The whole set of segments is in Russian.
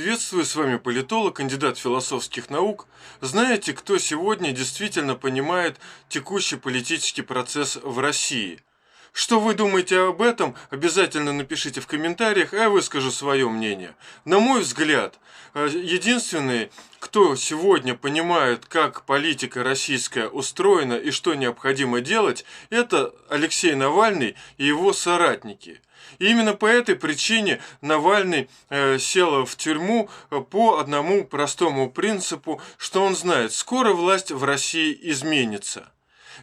Приветствую, с вами политолог, кандидат философских наук. Знаете, кто сегодня действительно понимает текущий политический процесс в России? Что вы думаете об этом, обязательно напишите в комментариях, а я выскажу свое мнение. На мой взгляд, единственный, кто сегодня понимает, как политика российская устроена и что необходимо делать, это Алексей Навальный и его соратники. И именно по этой причине Навальный сел в тюрьму по одному простому принципу, что он знает, скоро власть в России изменится.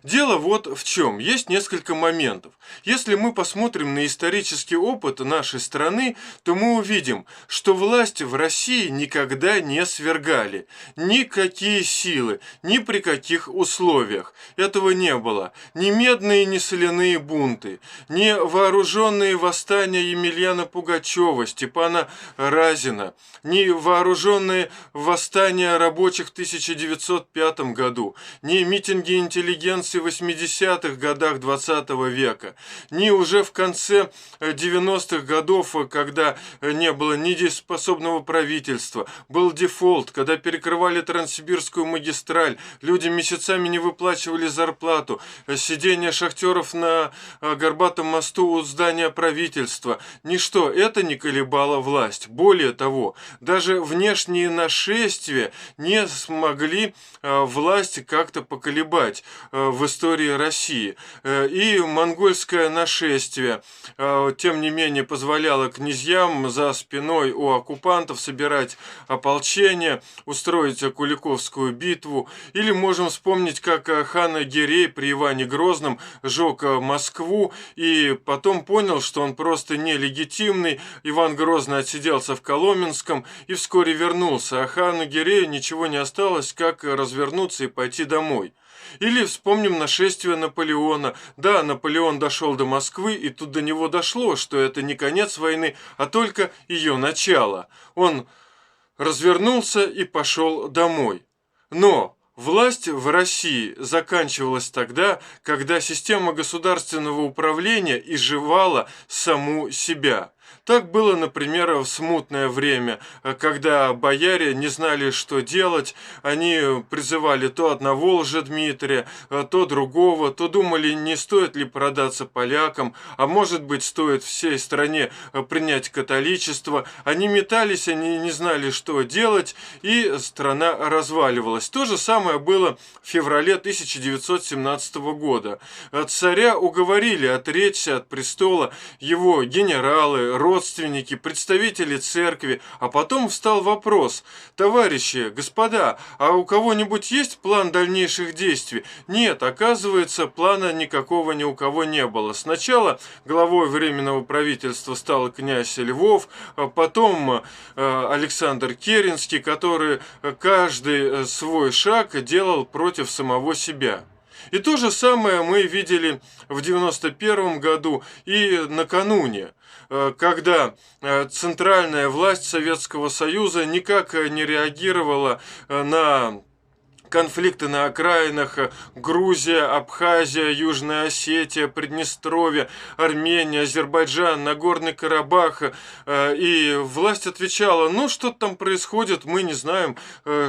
Дело вот в чем. Есть несколько моментов. Если мы посмотрим на исторический опыт нашей страны, то мы увидим, что власть в России никогда не свергали. Никакие силы, ни при каких условиях. Этого не было. Ни медные, ни соляные бунты, ни вооруженные восстания Емельяна Пугачева, Степана Разина, ни вооруженные восстания рабочих в 1905 году, ни митинги интеллигенции в 80-х годах 20 века, ни уже в конце 90-х годов, когда не было ни дееспособного правительства, был дефолт, когда перекрывали Транссибирскую магистраль, люди месяцами не выплачивали зарплату, сидение шахтеров на Горбатом мосту у здания правительства, ничто это не колебало власть. Более того, даже внешние нашествия не смогли власть как-то поколебать в истории России. И монгольское нашествие, тем не менее, позволяло князьям за спиной у оккупантов собирать ополчение, устроить Куликовскую битву. Или можем вспомнить, как хан Гирей при Иване Грозном жег Москву и потом понял, что он просто нелегитимный. Иван Грозный отсиделся в Коломенском и вскоре вернулся, а хану Гирею ничего не осталось, как развернуться и пойти домой. Или вспомним нашествие Наполеона. Да, Наполеон дошел до Москвы, и тут до него дошло, что это не конец войны, а только ее начало. Он развернулся и пошел домой. Но власть в России заканчивалась тогда, когда система государственного управления изживала саму себя. Так было, например, в смутное время, когда бояре не знали, что делать, они призывали то одного Лжедмитрия, то другого, то думали, не стоит ли продаться полякам, а может быть, стоит всей стране принять католичество. Они метались, они не знали, что делать, и страна разваливалась. То же самое было в феврале 1917 года. Царя уговорили отречься от престола его генералы, родственники, представители церкви, а потом встал вопрос: товарищи, господа, а у кого-нибудь есть план дальнейших действий? Нет, оказывается, плана никакого ни у кого не было. Сначала главой Временного правительства стал князь Львов, а потом Александр Керенский, который каждый свой шаг делал против самого себя. И то же самое мы видели в 1991 году и накануне, когда центральная власть Советского Союза никак не реагировала на конфликты на окраинах: Грузия, Абхазия, Южная Осетия, Приднестровье, Армения, Азербайджан, Нагорный Карабах. И власть отвечала: ну что там происходит, мы не знаем,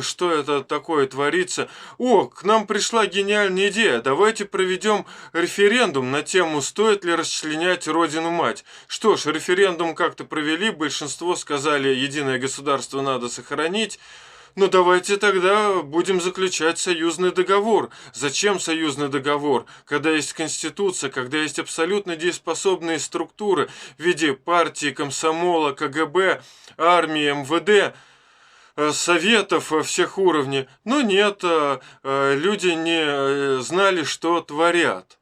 что это такое творится. О, к нам пришла гениальная идея, давайте проведем референдум на тему, стоит ли расчленять Родину-мать. Что ж, референдум как-то провели, большинство сказали, единое государство надо сохранить. Но давайте тогда будем заключать союзный договор. Зачем союзный договор, когда есть Конституция, когда есть абсолютно дееспособные структуры в виде партии, комсомола, КГБ, армии, МВД, советов всех уровней? Но нет, люди не знали, что творят.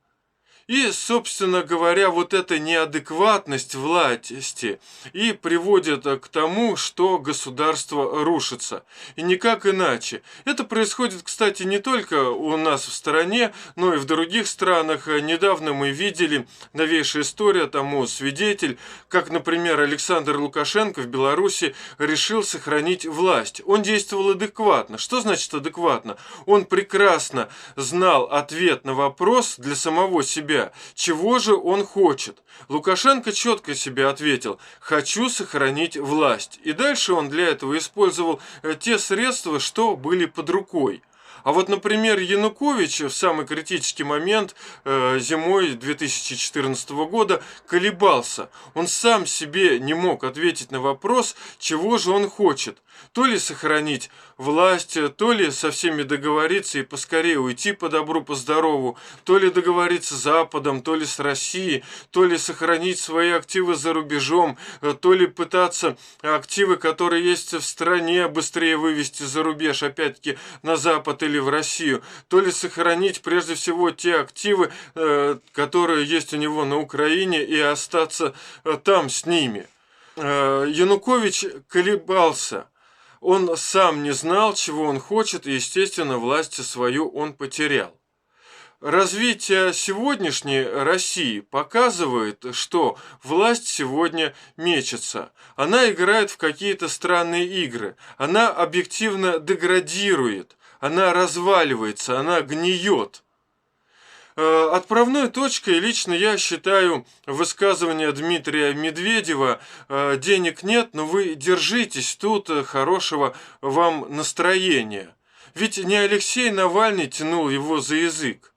И, собственно говоря, вот эта неадекватность власти и приводит к тому, что государство рушится. И никак иначе. Это происходит, кстати, не только у нас в стране, но и в других странах. Недавно мы видели, новейшая история тому свидетель, как, например, Александр Лукашенко в Беларуси решил сохранить власть. Он действовал адекватно. Что значит адекватно? Он прекрасно знал ответ на вопрос для самого себя, себя, чего же он хочет. Лукашенко четко себе ответил: «Хочу сохранить власть». И дальше он для этого использовал те средства, что были под рукой. А вот, например, Янукович в самый критический момент зимой 2014 года колебался. Он сам себе не мог ответить на вопрос, чего же он хочет. То ли сохранить власть, то ли со всеми договориться и поскорее уйти по добру, по здорову, то ли договориться с Западом, то ли с Россией, то ли сохранить свои активы за рубежом, то ли пытаться активы, которые есть в стране, быстрее вывести за рубеж, опять-таки на Запад или в Россию, то ли сохранить прежде всего те активы, которые есть у него на Украине, и остаться там с ними. Янукович колебался. Он сам не знал, чего он хочет, и, естественно, власть свою он потерял. Развитие сегодняшней России показывает, что власть сегодня мечется. Она играет в какие-то странные игры. Она объективно деградирует. Она разваливается, она гниет. Отправной точкой лично я считаю высказывание Дмитрия Медведева: «Денег нет, но вы держитесь тут, хорошего вам настроения». Ведь не Алексей Навальный тянул его за язык.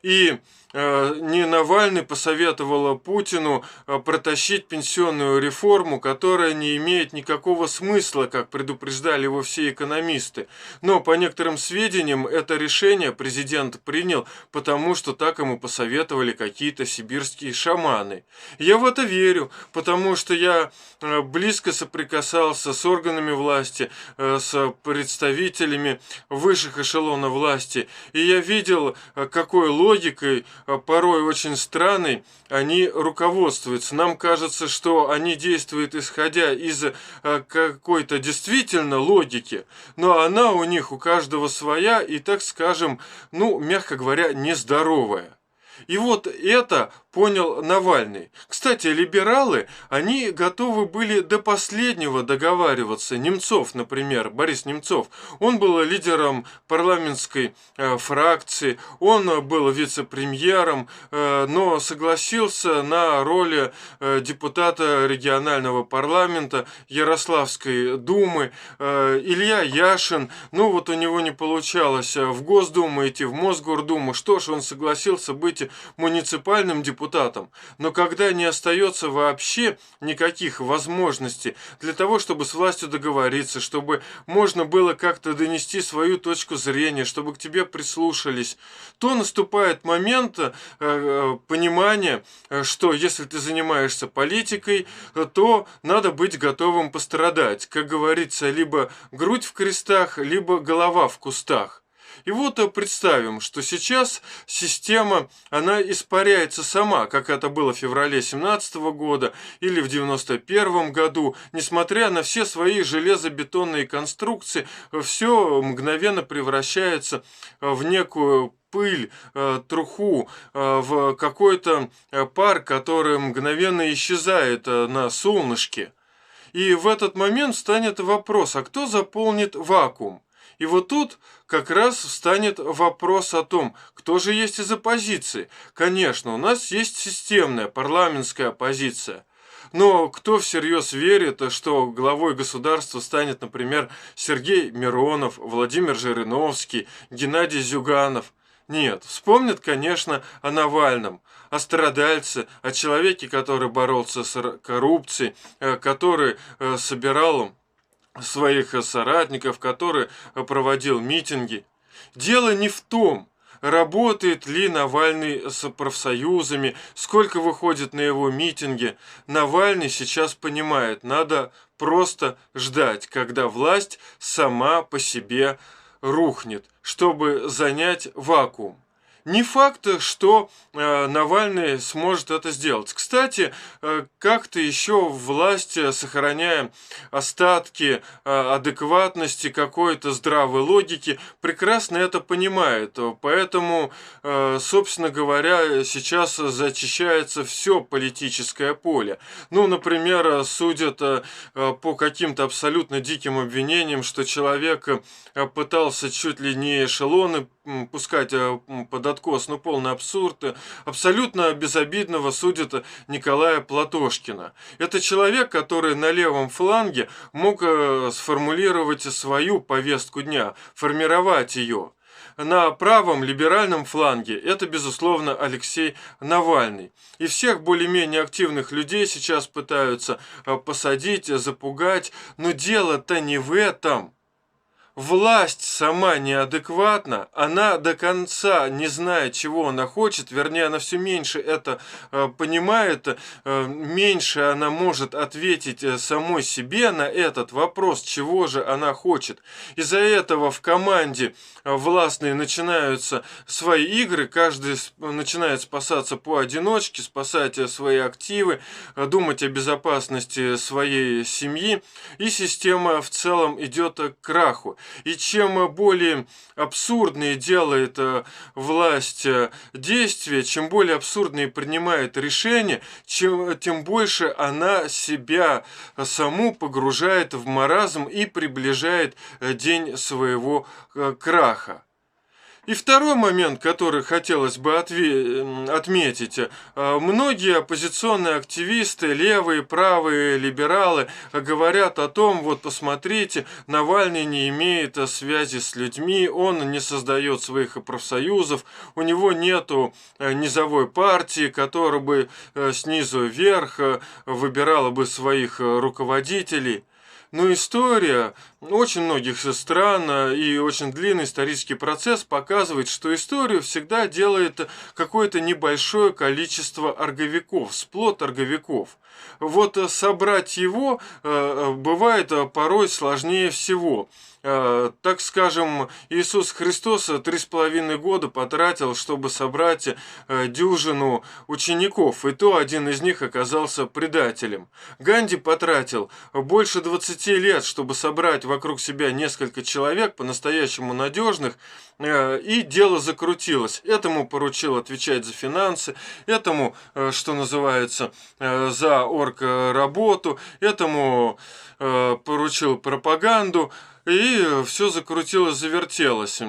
И не Навальный посоветовал Путину протащить пенсионную реформу, которая не имеет никакого смысла, как предупреждали его все экономисты. Но, по некоторым сведениям, это решение президент принял, потому что так ему посоветовали какие-то сибирские шаманы. Я в это верю, потому что я близко соприкасался с органами власти, с представителями высших эшелонов власти, и я видел, какой логикой, порой очень странной, они руководствуются. Нам кажется, что они действуют исходя из какой-то действительно логики, но она у них у каждого своя и, так скажем, мягко говоря, нездоровая. И вот это понял Навальный. Кстати, либералы, они готовы были до последнего договариваться. Немцов, например, Борис Немцов, он был лидером парламентской фракции, он был вице-премьером, но согласился на роль депутата регионального парламента Ярославской думы. Илья Яшин, у него не получалось в Госдуму идти, в Мосгордуму. Что ж, он согласился быть муниципальным депутатом. Но когда не остается вообще никаких возможностей для того, чтобы с властью договориться, чтобы можно было как-то донести свою точку зрения, чтобы к тебе прислушались, то наступает момент понимания, что если ты занимаешься политикой, то надо быть готовым пострадать. Как говорится, либо грудь в крестах, либо голова в кустах. И вот представим, что сейчас система, она испаряется сама, как это было в феврале 2017 года или в 1991 году. Несмотря на все свои железобетонные конструкции, все мгновенно превращается в некую пыль, труху, в какой-то пар, который мгновенно исчезает на солнышке. И в этот момент встанет вопрос: а кто заполнит вакуум? И вот тут как раз встанет вопрос о том, кто же есть из оппозиции. Конечно, у нас есть системная парламентская оппозиция. Но кто всерьез верит, что главой государства станет, например, Сергей Миронов, Владимир Жириновский, Геннадий Зюганов? Нет, вспомнят, конечно, о Навальном, о страдальце, о человеке, который боролся с коррупцией, который собирал своих соратников, который проводил митинги. Дело не в том, работает ли Навальный с профсоюзами, сколько выходит на его митинги. Навальный сейчас понимает, надо просто ждать, когда власть сама по себе рухнет, чтобы занять вакуум. Не факт, что Навальный сможет это сделать. Кстати, как-то еще власть, сохраняя остатки адекватности, какой-то здравой логики, прекрасно это понимает. Поэтому, собственно говоря, сейчас зачищается все политическое поле. Например, судят по каким-то абсолютно диким обвинениям, что человек пытался чуть ли не эшелоны пускать под откос, но полный абсурд, абсолютно безобидного судят Николая Платошкина. Это человек, который на левом фланге мог сформулировать свою повестку дня, формировать ее. На правом либеральном фланге это, безусловно, Алексей Навальный. И всех более-менее активных людей сейчас пытаются посадить, запугать, но дело-то не в этом. Власть сама неадекватна, она до конца не знает, чего она хочет, вернее, она все меньше это понимает, меньше она может ответить самой себе на этот вопрос, чего же она хочет. Из-за этого в команде властные начинаются свои игры, каждый начинает спасаться поодиночке, спасать свои активы, думать о безопасности своей семьи, и система в целом идет к краху. И чем более абсурдные делает власть действия, чем более абсурдные принимает решения, тем больше она себя саму погружает в маразм и приближает день своего краха. И второй момент, который хотелось бы отметить. Многие оппозиционные активисты, левые, правые, либералы, говорят о том, вот посмотрите, Навальный не имеет связи с людьми, он не создает своих профсоюзов, у него нету низовой партии, которая бы снизу вверх выбирала бы своих руководителей. Но история очень многих стран и очень длинный исторический процесс показывает, что историю всегда делает какое-то небольшое количество орговиков, сплот орговиков. Вот собрать его бывает порой сложнее всего. Так скажем, Иисус Христос 3,5 года потратил, чтобы собрать дюжину учеников, и то один из них оказался предателем. Ганди потратил больше 20 лет, чтобы собрать вокруг себя несколько человек, по-настоящему надежных, и дело закрутилось. Этому поручил отвечать за финансы, этому, что называется, за оргработу, этому поручил пропаганду, и все закрутилось, завертелось.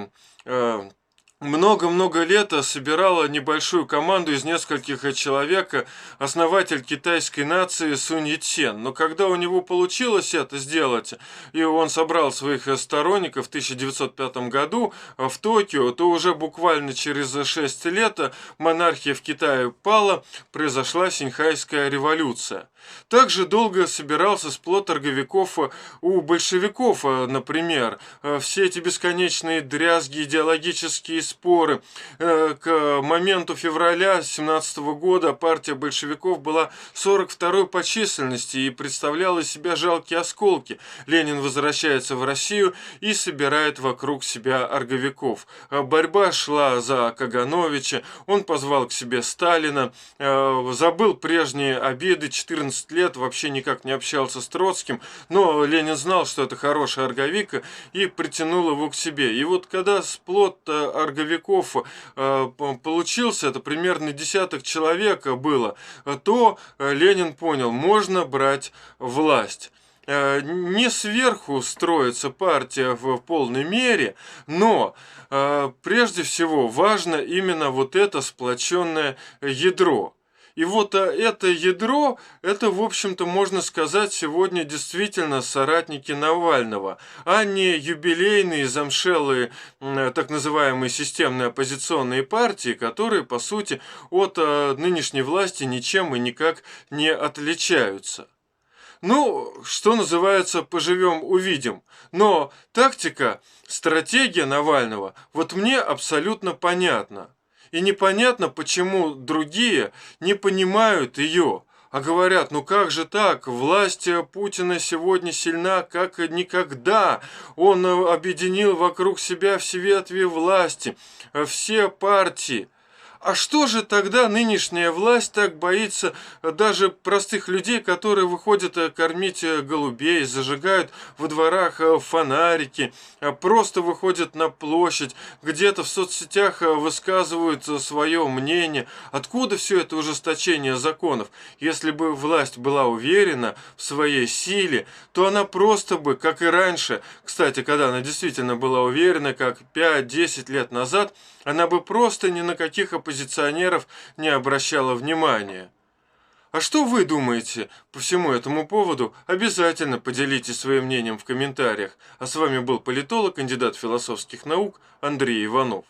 Много-много лет собирала небольшую команду из нескольких человек основатель китайской нации Сунь Яцен. Но когда у него получилось это сделать, и он собрал своих сторонников в 1905 году в Токио, то уже буквально через 6 лет монархия в Китае пала, произошла Синьхайская революция. Также долго собирался сплот торговиков у большевиков, например. Все эти бесконечные дрязги, идеологические споры. К моменту февраля 1917 года партия большевиков была 42-й по численности и представляла из себя жалкие осколки. Ленин возвращается в Россию и собирает вокруг себя орговиков. Борьба шла за Кагановича, он позвал к себе Сталина, забыл прежние обиды, 14 лет вообще никак не общался с Троцким, но Ленин знал, что это хороший орговик, и притянул его к себе. И вот когда сплот орговиков получился, это примерно десяток человек было, то Ленин понял, можно брать власть. Не сверху строится партия в полной мере, но прежде всего важно именно вот это сплоченное ядро. И вот это ядро, это, в общем-то, можно сказать, сегодня действительно соратники Навального, а не юбилейные замшелые, так называемые системные оппозиционные партии, которые, по сути, от нынешней власти ничем и никак не отличаются. Ну, что называется, поживем, увидим. Но тактика, стратегия Навального, вот мне абсолютно понятна. И непонятно, почему другие не понимают ее, а говорят, ну как же так, власть Путина сегодня сильна как никогда, он объединил вокруг себя все ветви власти, все партии. А что же тогда нынешняя власть так боится даже простых людей, которые выходят кормить голубей, зажигают во дворах фонарики, просто выходят на площадь, где-то в соцсетях высказывают свое мнение? Откуда все это ужесточение законов? Если бы власть была уверена в своей силе, то она просто бы, как и раньше, кстати, когда она действительно была уверена, как 5-10 лет назад, она бы просто ни на каких оппозиционеров не обращала внимания. А что вы думаете по всему этому поводу? Обязательно поделитесь своим мнением в комментариях. А с вами был политолог, кандидат философских наук Андрей Иванов.